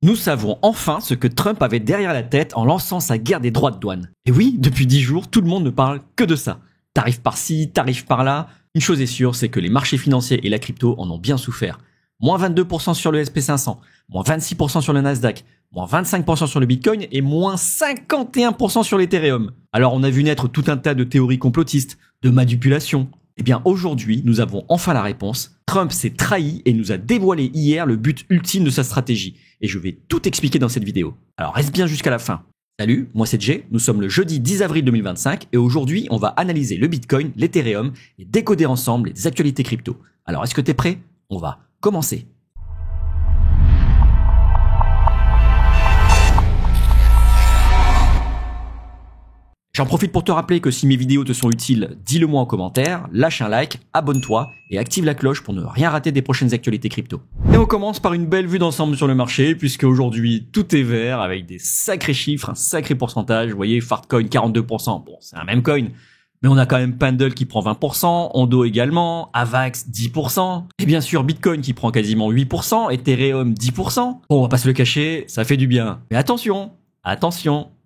Nous savons enfin ce que Trump avait derrière la tête en lançant sa guerre des droits de douane. Et oui, depuis 10 jours, tout le monde ne parle que de ça. Tarif par-ci, tarif par-là. Une chose est sûre, c'est que les marchés financiers et la crypto en ont bien souffert. Moins 22% sur le SP500, moins 26% sur le Nasdaq, moins 25% sur le Bitcoin et moins 51% sur l'Ethereum. Alors on a vu naître tout un tas de théories complotistes, de manipulations. Eh bien aujourd'hui, nous avons enfin la réponse. Trump s'est trahi et nous a dévoilé hier le but ultime de sa stratégie. Et je vais tout expliquer dans cette vidéo. Alors reste bien jusqu'à la fin. Salut, moi c'est Jay, nous sommes le jeudi 10 avril 2025 et aujourd'hui on va analyser le Bitcoin, l'Ethereum et décoder ensemble les actualités crypto. Alors est-ce que t'es prêt? On va commencer. J'en profite pour te rappeler que si mes vidéos te sont utiles, dis-le moi en commentaire, lâche un like, abonne-toi et active la cloche pour ne rien rater des prochaines actualités crypto. Et on commence par une belle vue d'ensemble sur le marché puisque aujourd'hui tout est vert avec des sacrés chiffres, un sacré pourcentage. Vous voyez, Fartcoin 42%, bon c'est un même coin, mais on a quand même Pendle qui prend 20%, Ondo également, Avax 10%, et bien sûr Bitcoin qui prend quasiment 8%, Ethereum 10%. Bon, on va pas se le cacher, ça fait du bien. Mais attention,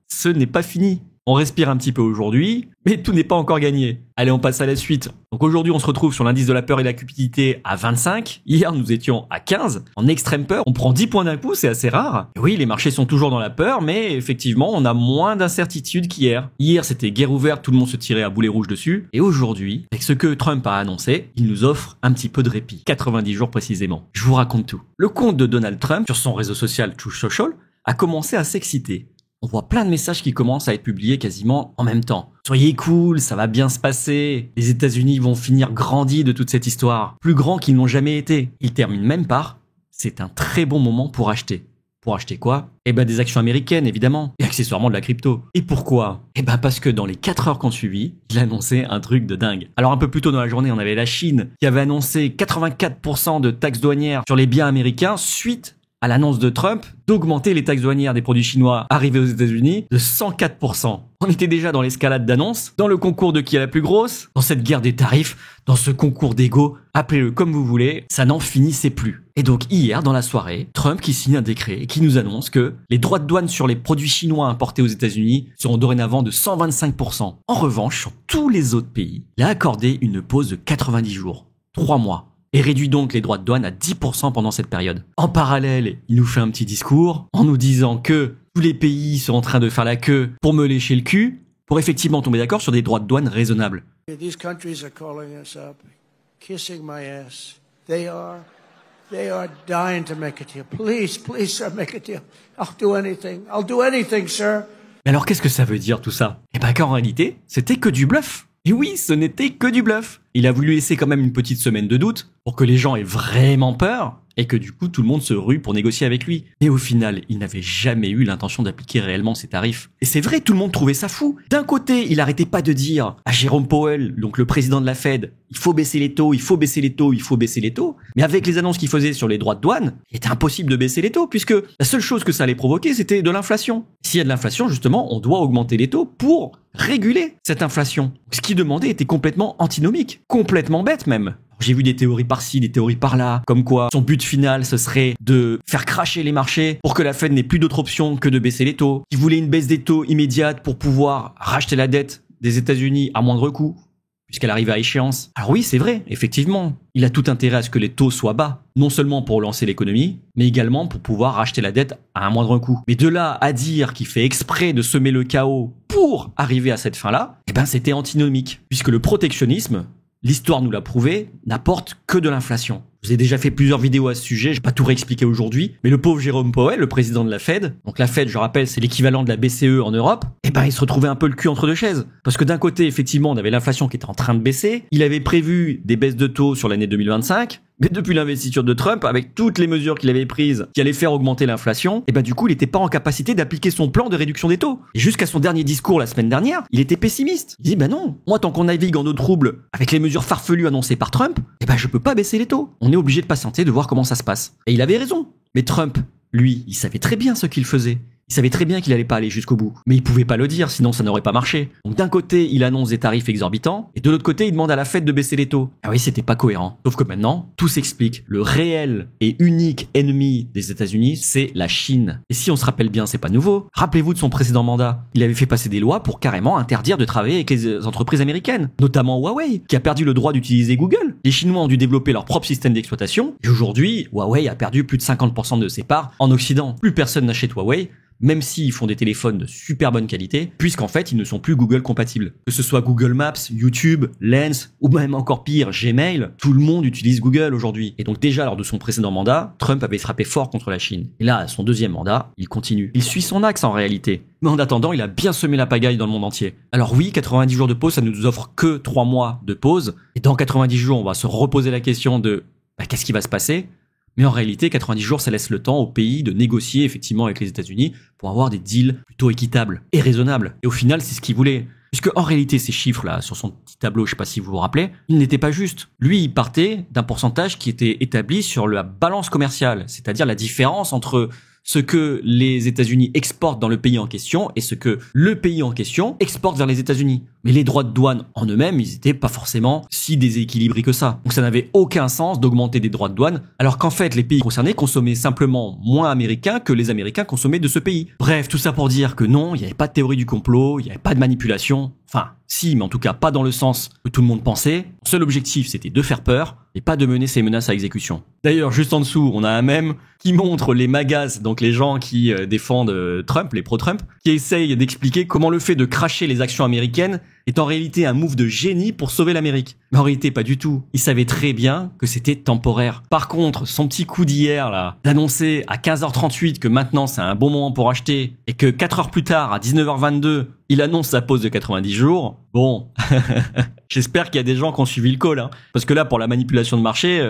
ce n'est pas fini. On respire un petit peu aujourd'hui, mais tout n'est pas encore gagné. Allez, on passe à la suite. Donc aujourd'hui, on se retrouve sur l'indice de la peur et de la cupidité à 25. Hier, nous étions à 15. En extrême peur, on prend 10 points d'un coup, c'est assez rare. Et oui, les marchés sont toujours dans la peur, mais effectivement, on a moins d'incertitude qu'hier. Hier, c'était guerre ouverte, tout le monde se tirait à boulet rouge dessus. Et aujourd'hui, avec ce que Trump a annoncé, il nous offre un petit peu de répit. 90 jours précisément. Je vous raconte tout. Le compte de Donald Trump, sur son réseau social Truth Social, a commencé à s'exciter. On voit plein de messages qui commencent à être publiés quasiment en même temps. Soyez cool, ça va bien se passer. Les États-Unis vont finir grandis de toute cette histoire. Plus grands qu'ils n'ont jamais été. Il termine même par « C'est un très bon moment pour acheter ». Pour acheter quoi? Eh ben des actions américaines évidemment. Et accessoirement de la crypto. Et pourquoi? Eh ben parce que dans les 4 heures qu'on suivi, il a annoncé un truc de dingue. Alors un peu plus tôt dans la journée, on avait la Chine qui avait annoncé 84% de taxes douanières sur les biens américains suite à l'annonce de Trump d'augmenter les taxes douanières des produits chinois arrivés aux États-Unis de 104%. On était déjà dans l'escalade d'annonces, dans le concours de qui est la plus grosse, dans cette guerre des tarifs, dans ce concours d'ego, appelez-le comme vous voulez, ça n'en finissait plus. Et donc hier, dans la soirée, Trump qui signe un décret qui nous annonce que les droits de douane sur les produits chinois importés aux États-Unis seront dorénavant de 125%. En revanche, sur tous les autres pays, il a accordé une pause de 90 jours, 3 mois. Et réduit donc les droits de douane à 10% pendant cette période. En parallèle, il nous fait un petit discours en nous disant que tous les pays sont en train de faire la queue pour me lécher le cul, pour effectivement tomber d'accord sur des droits de douane raisonnables. These countries are calling us up, kissing my ass. They are dying to make a deal. Please, sir, make a deal. I'll do anything, sir. Mais alors qu'est-ce que ça veut dire tout ça? Eh ben qu'en réalité, c'était que du bluff. Et oui, ce n'était que du bluff. Il a voulu laisser quand même une petite semaine de doute pour que les gens aient vraiment peur et que du coup tout le monde se rue pour négocier avec lui. Mais au final, il n'avait jamais eu l'intention d'appliquer réellement ses tarifs. Et c'est vrai, tout le monde trouvait ça fou. D'un côté, il arrêtait pas de dire à Jérôme Powell, donc le président de la Fed, il faut baisser les taux, il faut baisser les taux, il faut baisser les taux. Mais avec les annonces qu'il faisait sur les droits de douane, il était impossible de baisser les taux puisque la seule chose que ça allait provoquer, c'était de l'inflation. S'il y a de l'inflation, justement, on doit augmenter les taux pour réguler cette inflation. Ce qu'il demandait était complètement antinomique, complètement bête même. J'ai vu des théories par-ci, des théories par-là, comme quoi son but final ce serait de faire cracher les marchés pour que la Fed n'ait plus d'autre option que de baisser les taux. Il voulait une baisse des taux immédiate pour pouvoir racheter la dette des États-Unis à moindre coût, puisqu'elle arrive à échéance. Alors oui, c'est vrai, effectivement, il a tout intérêt à ce que les taux soient bas, non seulement pour relancer l'économie, mais également pour pouvoir racheter la dette à un moindre coût. Mais de là à dire qu'il fait exprès de semer le chaos pour arriver à cette fin-là, eh ben c'était antinomique, puisque le protectionnisme, l'histoire nous l'a prouvé, n'apporte que de l'inflation. Je vous ai déjà fait plusieurs vidéos à ce sujet, je vais pas tout réexpliquer aujourd'hui, mais le pauvre Jérôme Powell, le président de la Fed, donc la Fed, je rappelle, c'est l'équivalent de la BCE en Europe, eh ben il se retrouvait un peu le cul entre deux chaises. Parce que d'un côté, effectivement, on avait l'inflation qui était en train de baisser, il avait prévu des baisses de taux sur l'année 2025, mais depuis l'investiture de Trump, avec toutes les mesures qu'il avait prises qui allaient faire augmenter l'inflation, et ben du coup, il n'était pas en capacité d'appliquer son plan de réduction des taux. Et jusqu'à son dernier discours la semaine dernière, il était pessimiste. Il dit ben non, moi tant qu'on navigue en eau trouble avec les mesures farfelues annoncées par Trump, eh ben je peux pas baisser les taux. On est obligé de patienter, de voir comment ça se passe. Et il avait raison. Mais Trump, lui, il savait très bien ce qu'il faisait. Il savait très bien qu'il allait pas aller jusqu'au bout, mais il pouvait pas le dire, sinon ça n'aurait pas marché. Donc d'un côté, il annonce des tarifs exorbitants, et de l'autre côté, il demande à la Fed de baisser les taux. Ah oui, c'était pas cohérent. Sauf que maintenant, tout s'explique. Le réel et unique ennemi des États-Unis, c'est la Chine. Et si on se rappelle bien, c'est pas nouveau. Rappelez-vous de son précédent mandat. Il avait fait passer des lois pour carrément interdire de travailler avec les entreprises américaines, notamment Huawei, qui a perdu le droit d'utiliser Google. Les Chinois ont dû développer leur propre système d'exploitation, et aujourd'hui, Huawei a perdu plus de 50% de ses parts en Occident. Plus personne n'achète Huawei, même s'ils font des téléphones de super bonne qualité, puisqu'en fait, ils ne sont plus Google compatibles. Que ce soit Google Maps, YouTube, Lens, ou même encore pire, Gmail, tout le monde utilise Google aujourd'hui. Et donc déjà, lors de son précédent mandat, Trump avait frappé fort contre la Chine. Et là, à son deuxième mandat, il continue. Il suit son axe en réalité. Mais en attendant, il a bien semé la pagaille dans le monde entier. Alors oui, 90 jours de pause, ça ne nous offre que 3 mois de pause. Et dans 90 jours, on va se reposer la question de qu'est-ce qui va se passer ? Mais en réalité, 90 jours, ça laisse le temps au pays de négocier effectivement avec les États-Unis pour avoir des deals plutôt équitables et raisonnables. Et au final, c'est ce qu'il voulait. Puisque en réalité, ces chiffres-là, sur son petit tableau, je sais pas si vous vous rappelez, ils n'étaient pas justes. Lui, il partait d'un pourcentage qui était établi sur la balance commerciale, c'est-à-dire la différence entre ce que les États-Unis exportent dans le pays en question et ce que le pays en question exporte vers les États-Unis. Mais les droits de douane en eux-mêmes, ils étaient pas forcément si déséquilibrés que ça. Donc ça n'avait aucun sens d'augmenter des droits de douane, alors qu'en fait, les pays concernés consommaient simplement moins américain que les Américains consommaient de ce pays. Bref, tout ça pour dire que non, il n'y avait pas de théorie du complot, il n'y avait pas de manipulation. Enfin, si, mais en tout cas pas dans le sens que tout le monde pensait. Son seul objectif, c'était de faire peur et pas de mener ces menaces à exécution. D'ailleurs, juste en dessous, on a un mème qui montre les magas, donc les gens qui défendent Trump, les pro-Trump, qui essayent d'expliquer comment le fait de cracher les actions américaines est en réalité un move de génie pour sauver l'Amérique. Mais en réalité, pas du tout. Il savait très bien que c'était temporaire. Par contre, son petit coup d'hier, là, d'annoncer à 15h38 que maintenant c'est un bon moment pour acheter et que 4 heures plus tard, à 19h22, il annonce sa pause de 90 jours. Bon, j'espère qu'il y a des gens qui ont suivi le call, hein. Parce que là, pour la manipulation de marché,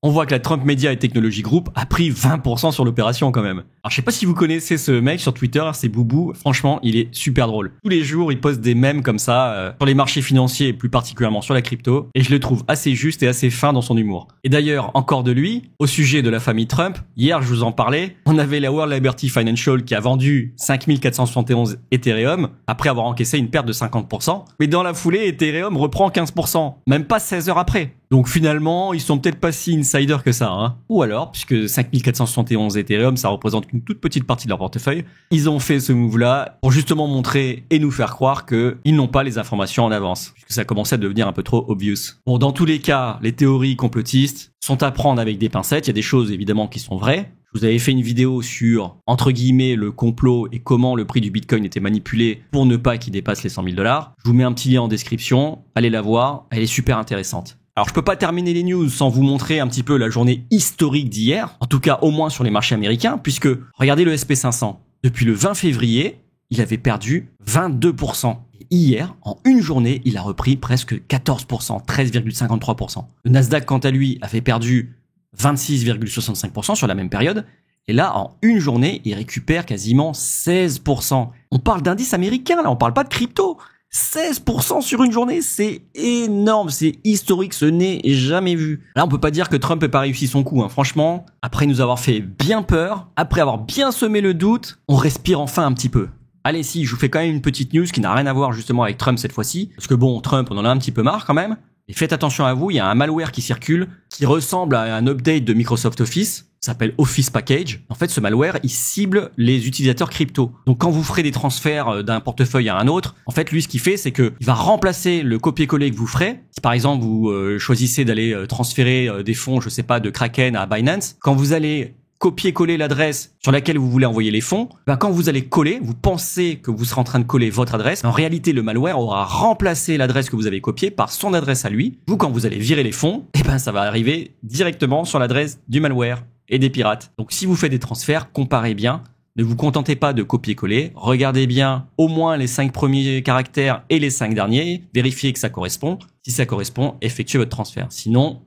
on voit que la Trump Media et Technology Group a pris 20% sur l'opération quand même. Alors je sais pas si vous connaissez ce mec sur Twitter, c'est Boubou. Franchement, il est super drôle. Tous les jours, il poste des mèmes comme ça sur les marchés financiers et plus particulièrement sur la crypto. Et je le trouve assez juste et assez fin dans son humour. Et d'ailleurs, encore de lui, au sujet de la famille Trump, hier je vous en parlais, on avait la World Liberty Financial qui a vendu 5471 Ethereum après avoir encaissé une perte de 50%. Mais dans la foulée, Ethereum reprend 15%, même pas 16 heures après. Donc finalement, ils sont peut-être pas si insiders que ça, hein. Ou alors, puisque 5471 Ethereum, ça représente une toute petite partie de leur portefeuille, ils ont fait ce move-là pour justement montrer et nous faire croire que ils n'ont pas les informations en avance, puisque ça commençait à devenir un peu trop obvious. Bon, dans tous les cas, les théories complotistes sont à prendre avec des pincettes. Il y a des choses évidemment qui sont vraies. Je vous avais fait une vidéo sur, entre guillemets, le complot et comment le prix du Bitcoin était manipulé pour ne pas qu'il dépasse les 100 000 $. Je vous mets un petit lien en description. Allez la voir. Elle est super intéressante. Alors, je peux pas terminer les news sans vous montrer un petit peu la journée historique d'hier. En tout cas, au moins sur les marchés américains, puisque, regardez le SP500. Depuis le 20 février, il avait perdu 22%. Et hier, en une journée, il a repris presque 14%, 13,53%. Le Nasdaq, quant à lui, avait perdu 26,65% sur la même période. Et là, en une journée, il récupère quasiment 16%. On parle d'indice américain, là, on parle pas de crypto. 16% sur une journée, c'est énorme, c'est historique, ce n'est jamais vu. Là, on peut pas dire que Trump n'ait pas réussi son coup, hein. Franchement, après nous avoir fait bien peur, après avoir bien semé le doute, on respire enfin un petit peu. Allez, si, je vous fais quand même une petite news qui n'a rien à voir justement avec Trump cette fois-ci, parce que bon, Trump, on en a un petit peu marre quand même. Et faites attention à vous, il y a un malware qui circule, qui ressemble à un update de Microsoft Office, ça s'appelle Office Package. En fait, ce malware, il cible les utilisateurs crypto. Donc, quand vous ferez des transferts d'un portefeuille à un autre, en fait, lui, ce qu'il fait, c'est que il va remplacer le copier-coller que vous ferez. Si par exemple, vous choisissez d'aller transférer des fonds, je sais pas, de Kraken à Binance, quand vous allez copier-coller l'adresse sur laquelle vous voulez envoyer les fonds, quand vous allez coller, vous pensez que vous serez en train de coller votre adresse. En réalité, le malware aura remplacé l'adresse que vous avez copiée par son adresse à lui. Vous, quand vous allez virer les fonds, ça va arriver directement sur l'adresse du malware et des pirates. Donc, si vous faites des transferts, comparez bien. Ne vous contentez pas de copier-coller. Regardez bien au moins les 5 premiers caractères et les 5 derniers. Vérifiez que ça correspond. Si ça correspond, effectuez votre transfert. Sinon,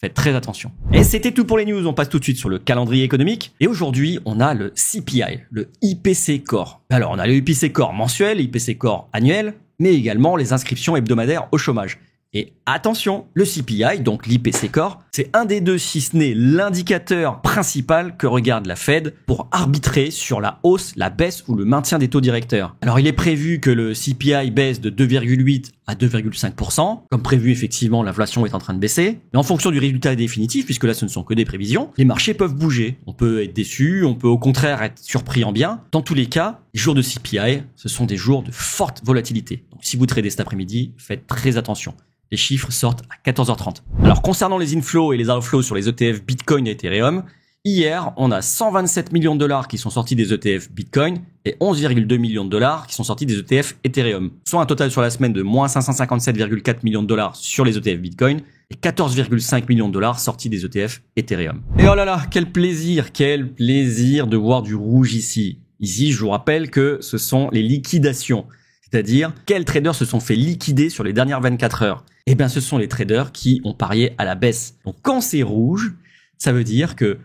faites très attention. Et c'était tout pour les news. On passe tout de suite sur le calendrier économique. Et aujourd'hui, on a le CPI, le IPC Core. Alors, on a le IPC Core mensuel, l'IPC Core annuel, mais également les inscriptions hebdomadaires au chômage. Et attention, le CPI, donc l'IPC Core, c'est un des deux, si ce n'est l'indicateur principal que regarde la Fed pour arbitrer sur la hausse, la baisse ou le maintien des taux directeurs. Alors il est prévu que le CPI baisse de 2,8 à 2,5%. Comme prévu, effectivement, l'inflation est en train de baisser. Mais en fonction du résultat définitif, puisque là ce ne sont que des prévisions, les marchés peuvent bouger. On peut être déçu, on peut au contraire être surpris en bien. Dans tous les cas, les jours de CPI, ce sont des jours de forte volatilité. Donc si vous tradez cet après-midi, faites très attention. Les chiffres sortent à 14h30. Alors concernant les inflows et les outflows sur les ETF Bitcoin et Ethereum, hier, on a 127 millions de dollars qui sont sortis des ETF Bitcoin et 11,2 millions de dollars qui sont sortis des ETF Ethereum. Soit un total sur la semaine de moins 557,4 millions de dollars sur les ETF Bitcoin et 14,5 millions de dollars sortis des ETF Ethereum. Et oh là là, quel plaisir de voir du rouge ici. Ici, je vous rappelle que ce sont les liquidations. C'est-à-dire, quels traders se sont fait liquider sur les dernières 24 heures? Eh bien, ce sont les traders qui ont parié à la baisse. Donc, quand c'est rouge, ça veut dire que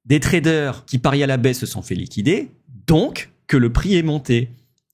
des traders qui parient à la baisse se sont fait liquider, donc que le prix est monté.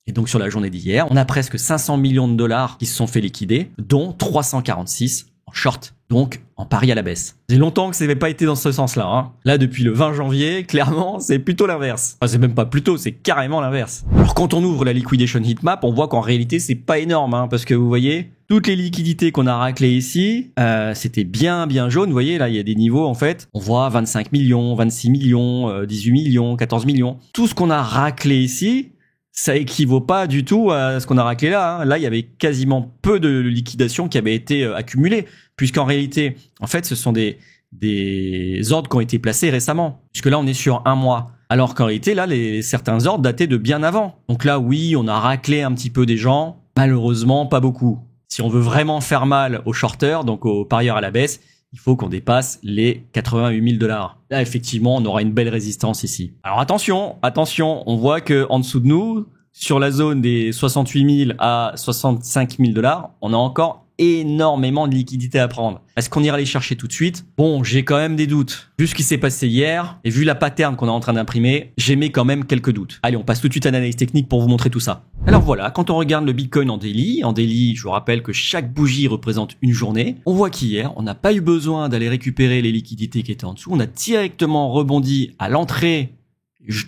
Et donc, sur la journée d'hier, on a presque 500 millions de dollars qui se sont fait liquider, dont 346 en short, donc en pari à la baisse. C'est longtemps que ça n'avait pas été dans ce sens-là. Hein. Là, depuis le 20 janvier, clairement, c'est plutôt l'inverse. Enfin, c'est même pas plutôt, c'est carrément l'inverse. Alors, quand on ouvre la liquidation heatmap, on voit qu'en réalité, c'est pas énorme, hein, parce que vous voyez, toutes les liquidités qu'on a raclées ici, c'était bien jaune. Vous voyez, là, il y a des niveaux, en fait. On voit 25 millions, 26 millions, 18 millions, 14 millions. Tout ce qu'on a raclé ici, ça équivaut pas du tout à ce qu'on a raclé là. Hein. Là, il y avait quasiment peu de liquidations qui avaient été accumulées, puisqu'en réalité, en fait, ce sont des ordres qui ont été placés récemment. Puisque là, on est sur un mois. Alors qu'en réalité, là, certains ordres dataient de bien avant. Donc là, oui, on a raclé un petit peu des gens. Malheureusement, pas beaucoup. Si on veut vraiment faire mal aux shorters, donc aux parieurs à la baisse, il faut qu'on dépasse les 88 000 dollars. Là, effectivement, on aura une belle résistance ici. Alors attention, on voit que en dessous de nous, sur la zone des 68 000 à 65 000 dollars, on a encore énormément de liquidités à prendre. Est-ce qu'on ira les chercher tout de suite? Bon, j'ai quand même des doutes. Vu ce qui s'est passé hier, et vu la pattern qu'on est en train d'imprimer, j'émets quand même quelques doutes. Allez, on passe tout de suite à l'analyse technique pour vous montrer tout ça. Alors voilà, quand on regarde le Bitcoin en daily, je vous rappelle que chaque bougie représente une journée. On voit qu'hier, on n'a pas eu besoin d'aller récupérer les liquidités qui étaient en dessous. On a directement rebondi à l'entrée,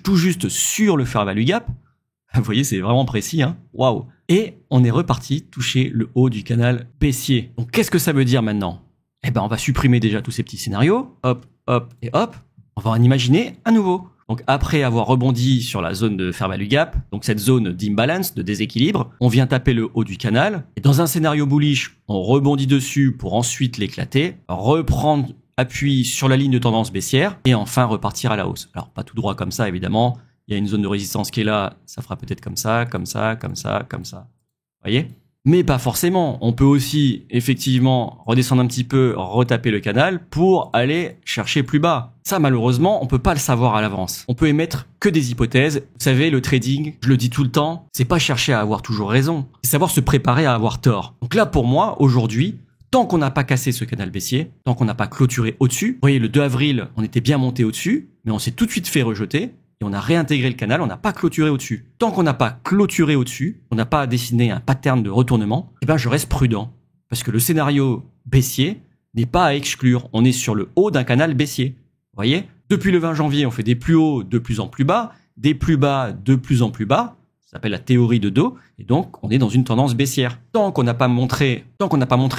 tout juste sur le fair value gap. Vous voyez, c'est vraiment précis, hein. Waouh. Et on est reparti toucher le haut du canal baissier. Donc, qu'est-ce que ça veut dire maintenant? Eh ben, on va supprimer déjà tous ces petits scénarios. Hop, hop et hop. On va en imaginer un nouveau. Donc, après avoir rebondi sur la zone de fair value gap, donc cette zone d'imbalance, de déséquilibre, on vient taper le haut du canal. Et dans un scénario bullish, on rebondit dessus pour ensuite l'éclater, reprendre appui sur la ligne de tendance baissière et enfin repartir à la hausse. Alors, pas tout droit comme ça, évidemment. Il y a une zone de résistance qui est là, ça fera peut-être comme ça, comme ça, comme ça, comme ça. Vous voyez? Mais pas forcément. On peut aussi, effectivement, redescendre un petit peu, retaper le canal pour aller chercher plus bas. Ça, malheureusement, on peut pas le savoir à l'avance. On peut émettre que des hypothèses. Vous savez, le trading, je le dis tout le temps, c'est pas chercher à avoir toujours raison. C'est savoir se préparer à avoir tort. Donc là, pour moi, aujourd'hui, tant qu'on n'a pas cassé ce canal baissier, tant qu'on n'a pas clôturé au-dessus, vous voyez, le 2 avril, on était bien monté au-dessus, mais on s'est tout de suite fait rejeter. Et on a réintégré le canal, on n'a pas clôturé au-dessus. Tant qu'on n'a pas clôturé au-dessus, on n'a pas dessiné un pattern de retournement, eh ben je reste prudent. Parce que le scénario baissier n'est pas à exclure. On est sur le haut d'un canal baissier. Vous voyez? Depuis le 20 janvier, on fait des plus hauts de plus en plus bas, des plus bas de plus en plus bas. Ça s'appelle la théorie de dos. Et donc, on est dans une tendance baissière. Tant qu'on n'a pas montré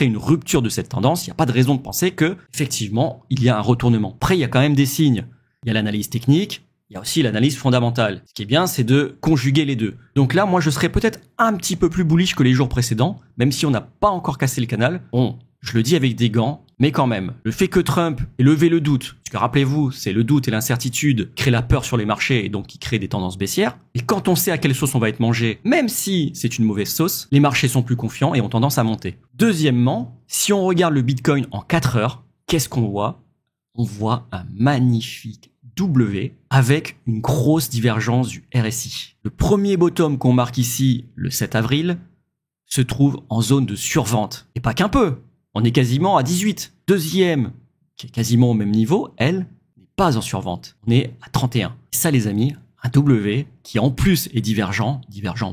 une rupture de cette tendance, il n'y a pas de raison de penser que, effectivement, il y a un retournement. Après, il y a quand même des signes. Il y a l'analyse technique. Il y a aussi l'analyse fondamentale. Ce qui est bien, c'est de conjuguer les deux. Donc là, moi, je serais peut-être un petit peu plus bullish que les jours précédents, même si on n'a pas encore cassé le canal. Bon, je le dis avec des gants, mais quand même, le fait que Trump ait levé le doute, parce que rappelez-vous, c'est le doute et l'incertitude qui créent la peur sur les marchés et donc qui créent des tendances baissières. Et quand on sait à quelle sauce on va être mangé, même si c'est une mauvaise sauce, les marchés sont plus confiants et ont tendance à monter. Deuxièmement, si on regarde le Bitcoin en 4 heures, qu'est-ce qu'on voit? On voit un magnifique W avec une grosse divergence du RSI. Le premier bottom qu'on marque ici, le 7 avril, se trouve en zone de survente. Et pas qu'un peu. On est quasiment à 18. Deuxième, qui est quasiment au même niveau, elle n'est pas en survente. On est à 31. Et ça, les amis, un W qui en plus est divergent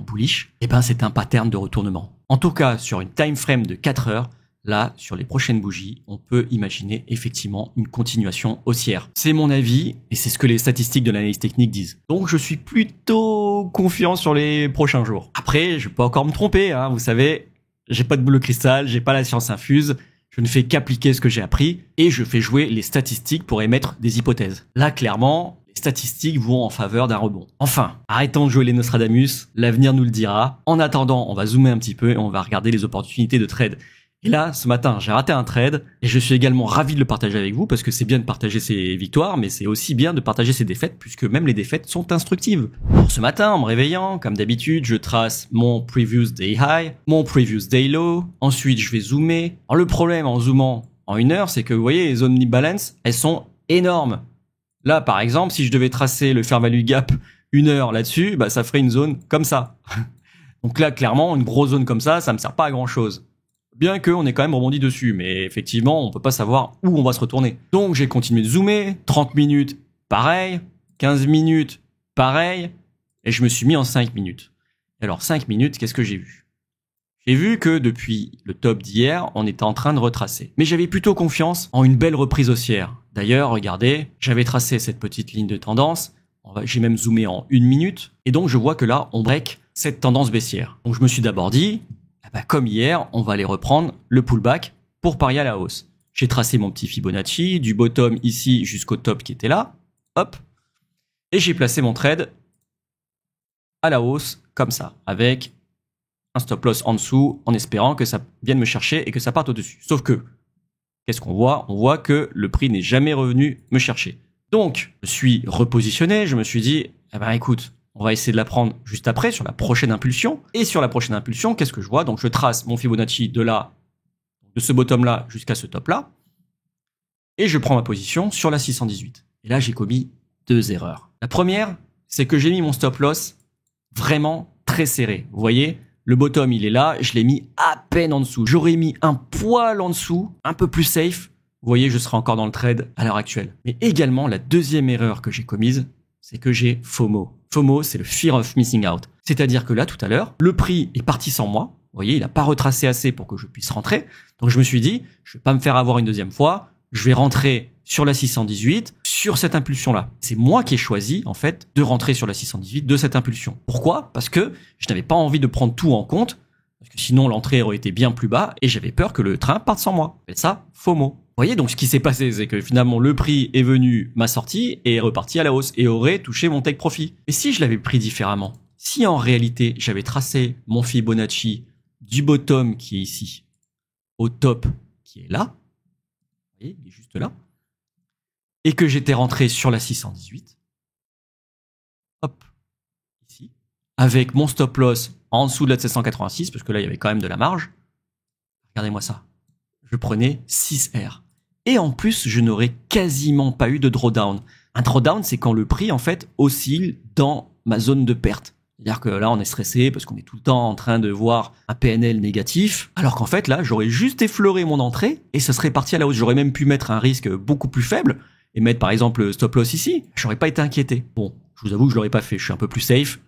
bullish, eh ben c'est un pattern de retournement. En tout cas, sur une time frame de 4 heures, là, sur les prochaines bougies, on peut imaginer effectivement une continuation haussière. C'est mon avis et c'est ce que les statistiques de l'analyse technique disent. Donc je suis plutôt confiant sur les prochains jours. Après, je peux encore me tromper, hein, vous savez, j'ai pas de boule de cristal, j'ai pas la science infuse, je ne fais qu'appliquer ce que j'ai appris et je fais jouer les statistiques pour émettre des hypothèses. Là, clairement, les statistiques vont en faveur d'un rebond. Enfin, arrêtons de jouer les Nostradamus, l'avenir nous le dira. En attendant, on va zoomer un petit peu et on va regarder les opportunités de trade. Et là, ce matin, j'ai raté un trade et je suis également ravi de le partager avec vous parce que c'est bien de partager ses victoires, mais c'est aussi bien de partager ses défaites puisque même les défaites sont instructives. Alors ce matin, en me réveillant, comme d'habitude, je trace mon previous day high, mon previous day low. Ensuite, je vais zoomer. Alors le problème en zoomant en 1 heure, c'est que vous voyez, les zones Nib balance, elles sont énormes. Là, par exemple, si je devais tracer le fair value gap 1 heure là-dessus, bah ça ferait une zone comme ça. Donc là, clairement, une grosse zone comme ça me sert pas à grand chose. Bien qu'on ait quand même rebondi dessus, mais effectivement, on peut pas savoir où on va se retourner. Donc j'ai continué de zoomer, 30 minutes, pareil, 15 minutes, pareil, et je me suis mis en 5 minutes. Et alors 5 minutes, qu'est-ce que j'ai vu? J'ai vu que depuis le top d'hier, on était en train de retracer. Mais j'avais plutôt confiance en une belle reprise haussière. D'ailleurs, regardez, j'avais tracé cette petite ligne de tendance, j'ai même zoomé en 1 minute, et donc je vois que là, on break cette tendance baissière. Donc je me suis d'abord dit, comme hier, on va aller reprendre le pullback pour parier à la hausse. J'ai tracé mon petit Fibonacci, du bottom ici jusqu'au top qui était là, hop, et j'ai placé mon trade à la hausse, comme ça, avec un stop loss en dessous, en espérant que ça vienne me chercher et que ça parte au-dessus. Sauf que, qu'est-ce qu'on voit? On voit que le prix n'est jamais revenu me chercher. Donc, je suis repositionné, je me suis dit, écoute, on va essayer de la prendre juste après, sur la prochaine impulsion. Et sur la prochaine impulsion, qu'est-ce que je vois? Donc je trace mon Fibonacci de là, de ce bottom-là jusqu'à ce top-là. Et je prends ma position sur la 618. Et là, j'ai commis 2 erreurs. La première, c'est que j'ai mis mon stop-loss vraiment très serré. Vous voyez, le bottom, il est là, je l'ai mis à peine en dessous. J'aurais mis un poil en dessous, un peu plus safe. Vous voyez, je serai encore dans le trade à l'heure actuelle. Mais également, la deuxième erreur que j'ai commise, c'est que j'ai FOMO. FOMO, c'est le Fear of Missing Out. C'est-à-dire que là, tout à l'heure, le prix est parti sans moi. Vous voyez, il n'a pas retracé assez pour que je puisse rentrer. Donc je me suis dit, je vais pas me faire avoir une deuxième fois. Je vais rentrer sur la 618, sur cette impulsion-là. C'est moi qui ai choisi, en fait, de rentrer sur la 618 de cette impulsion. Pourquoi? Parce que je n'avais pas envie de prendre tout en compte, parce que sinon l'entrée aurait été bien plus bas, et j'avais peur que le train parte sans moi. Et ça, FOMO. Vous voyez, donc ce qui s'est passé, c'est que finalement le prix est venu, m'a sorti et est reparti à la hausse et aurait touché mon take profit. Et si je l'avais pris différemment, si en réalité j'avais tracé mon Fibonacci du bottom qui est ici au top qui est là, vous voyez, il est juste là, et que j'étais rentré sur la 618, hop, ici, avec mon stop loss en dessous de la 786, parce que là il y avait quand même de la marge, regardez-moi ça, je prenais 6R. Et en plus, je n'aurais quasiment pas eu de drawdown. Un drawdown, c'est quand le prix, en fait, oscille dans ma zone de perte. C'est-à-dire que là, on est stressé parce qu'on est tout le temps en train de voir un PNL négatif, alors qu'en fait, là, j'aurais juste effleuré mon entrée et ça serait parti à la hausse. J'aurais même pu mettre un risque beaucoup plus faible et mettre, par exemple, le stop loss ici. J'aurais pas été inquiété. Bon, je vous avoue que je l'aurais pas fait. Je suis un peu plus safe.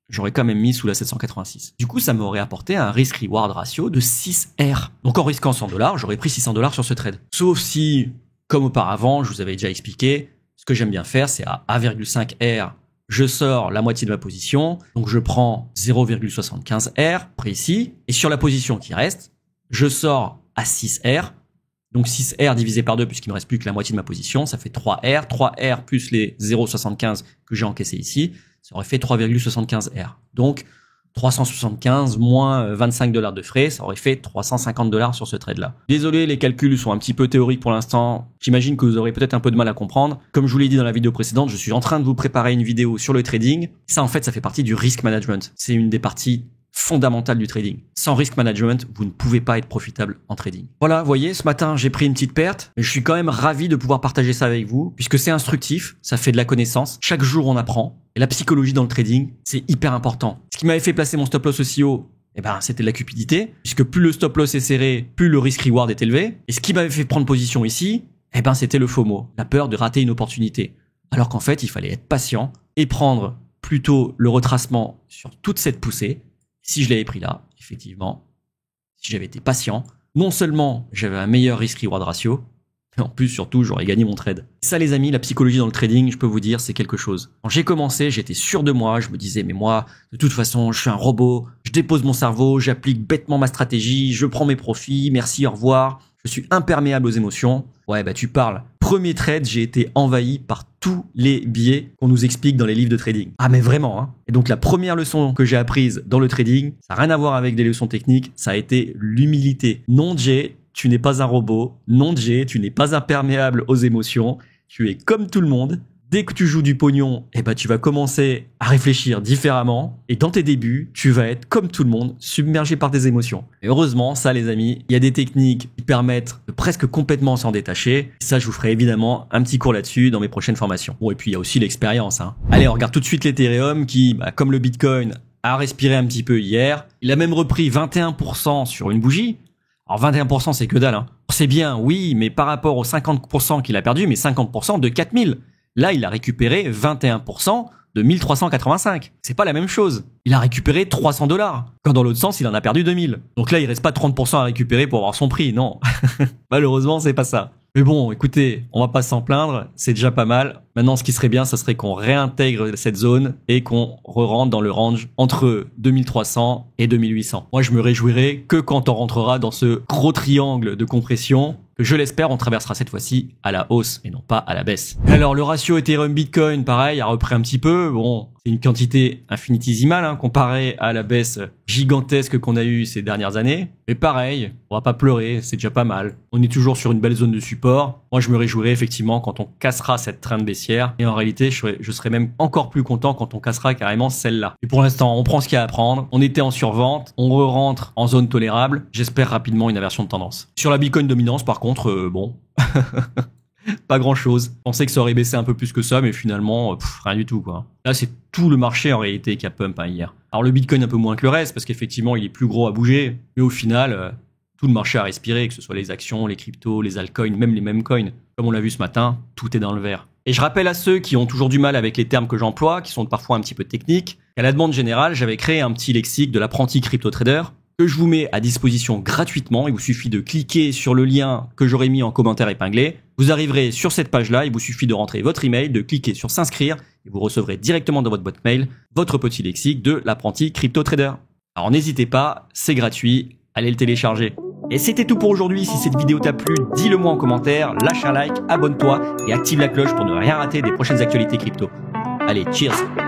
J'aurais quand même mis sous la 786. Du coup, ça m'aurait apporté un risk-reward ratio de 6R. Donc en risquant $100, j'aurais pris $600 sur ce trade. Sauf si, comme auparavant, je vous avais déjà expliqué, ce que j'aime bien faire, c'est à 1,5R, je sors la moitié de ma position, donc je prends 0,75R, précis, et sur la position qui reste, je sors à 6R, donc 6R divisé par 2 puisqu'il me reste plus que la moitié de ma position, ça fait 3R, 3R plus les 0,75 que j'ai encaissé ici, ça aurait fait 3,75R. Donc, 375 moins $25 de frais, ça aurait fait $350 sur ce trade-là. Désolé, les calculs sont un petit peu théoriques pour l'instant. J'imagine que vous aurez peut-être un peu de mal à comprendre. Comme je vous l'ai dit dans la vidéo précédente, je suis en train de vous préparer une vidéo sur le trading. Ça, en fait, ça fait partie du risk management. C'est une des parties fondamentale du trading. Sans risk management, vous ne pouvez pas être profitable en trading. Voilà, vous voyez, ce matin, j'ai pris une petite perte, mais je suis quand même ravi de pouvoir partager ça avec vous, puisque c'est instructif, ça fait de la connaissance. Chaque jour, on apprend. Et la psychologie dans le trading, c'est hyper important. Ce qui m'avait fait placer mon stop loss aussi haut, c'était de la cupidité, puisque plus le stop loss est serré, plus le risk reward est élevé. Et ce qui m'avait fait prendre position ici, c'était le FOMO, la peur de rater une opportunité. Alors qu'en fait, il fallait être patient et prendre plutôt le retracement sur toute cette poussée. Si je l'avais pris là, effectivement, si j'avais été patient, Non seulement j'avais un meilleur risk-reward ratio, mais en plus surtout j'aurais gagné mon trade. Ça les amis, la psychologie dans le trading, je peux vous dire, c'est quelque chose. Quand j'ai commencé, j'étais sûr de moi, je me disais mais moi, de toute façon, je suis un robot, je dépose mon cerveau, j'applique bêtement ma stratégie, je prends mes profits, merci, au revoir, je suis imperméable aux émotions. Ouais bah tu parles. Premier trade, j'ai été envahi par tous les biais qu'on nous explique dans les livres de trading. Ah mais vraiment hein. Et donc la première leçon que j'ai apprise dans le trading, ça n'a rien à voir avec des leçons techniques, ça a été l'humilité. Non Jay, tu n'es pas un robot. Non Jay, tu n'es pas imperméable aux émotions. Tu es comme tout le monde. Dès que tu joues du pognon, eh ben, tu vas commencer à réfléchir différemment. Et dans tes débuts, tu vas être comme tout le monde, submergé par tes émotions. Et heureusement, ça les amis, il y a des techniques qui permettent de presque complètement s'en détacher. Et ça, je vous ferai évidemment un petit cours là-dessus dans mes prochaines formations. Bon, et puis il y a aussi l'expérience. Hein. Allez, on regarde tout de suite l'Ethereum qui, comme le Bitcoin, a respiré un petit peu hier. Il a même repris 21% sur une bougie. Alors 21% c'est que dalle. Hein. C'est bien, oui, mais par rapport aux 50% qu'il a perdu, mais 50% de 4000. Là, il a récupéré 21% de 1385. C'est pas la même chose. Il a récupéré $300. Quand dans l'autre sens, il en a perdu 2000. Donc là, il reste pas 30% à récupérer pour avoir son prix. Non. Malheureusement, c'est pas ça. Mais bon, écoutez, on va pas s'en plaindre. C'est déjà pas mal. Maintenant, ce qui serait bien, ce serait qu'on réintègre cette zone et qu'on re-rentre dans le range entre 2300 et 2800. Moi, je me réjouirai que quand on rentrera dans ce gros triangle de compression que je l'espère, on traversera cette fois-ci à la hausse et non pas à la baisse. Alors, le ratio Ethereum-Bitcoin, pareil, a repris un petit peu. Bon, c'est une quantité infinitésimale, hein, comparée à la baisse gigantesque qu'on a eue ces dernières années. Mais pareil, on va pas pleurer, c'est déjà pas mal. On est toujours sur une belle zone de support. Moi, je me réjouirai effectivement quand on cassera cette trend baissière. Et en réalité, je serai même encore plus content quand on cassera carrément celle-là. Et pour l'instant, on prend ce qu'il y a à prendre. On était en survente. On re-rentre en zone tolérable. J'espère rapidement une inversion de tendance. Sur la Bitcoin dominance, par contre, bon... pas grand chose. Je pensais que ça aurait baissé un peu plus que ça, mais finalement, rien du tout, quoi. Là, c'est tout le marché, en réalité, qui a pump, hein, hier. Alors, le Bitcoin un peu moins que le reste, parce qu'effectivement, il est plus gros à bouger. Mais au final, tout le marché a respiré, que ce soit les actions, les cryptos, les altcoins, même les mêmes coins. Comme on l'a vu ce matin, tout est dans le vert. Et je rappelle à ceux qui ont toujours du mal avec les termes que j'emploie, qui sont parfois un petit peu techniques, qu'à la demande générale, j'avais créé un petit lexique de l'apprenti crypto trader, que je vous mets à disposition gratuitement. Il vous suffit de cliquer sur le lien que j'aurai mis en commentaire épinglé. Vous arriverez sur cette page-là, il vous suffit de rentrer votre email, de cliquer sur s'inscrire et vous recevrez directement dans votre boîte mail votre petit lexique de l'apprenti crypto trader. Alors n'hésitez pas, c'est gratuit, allez le télécharger. Et c'était tout pour aujourd'hui. Si cette vidéo t'a plu, dis-le moi en commentaire, lâche un like, abonne-toi et active la cloche pour ne rien rater des prochaines actualités crypto. Allez, cheers!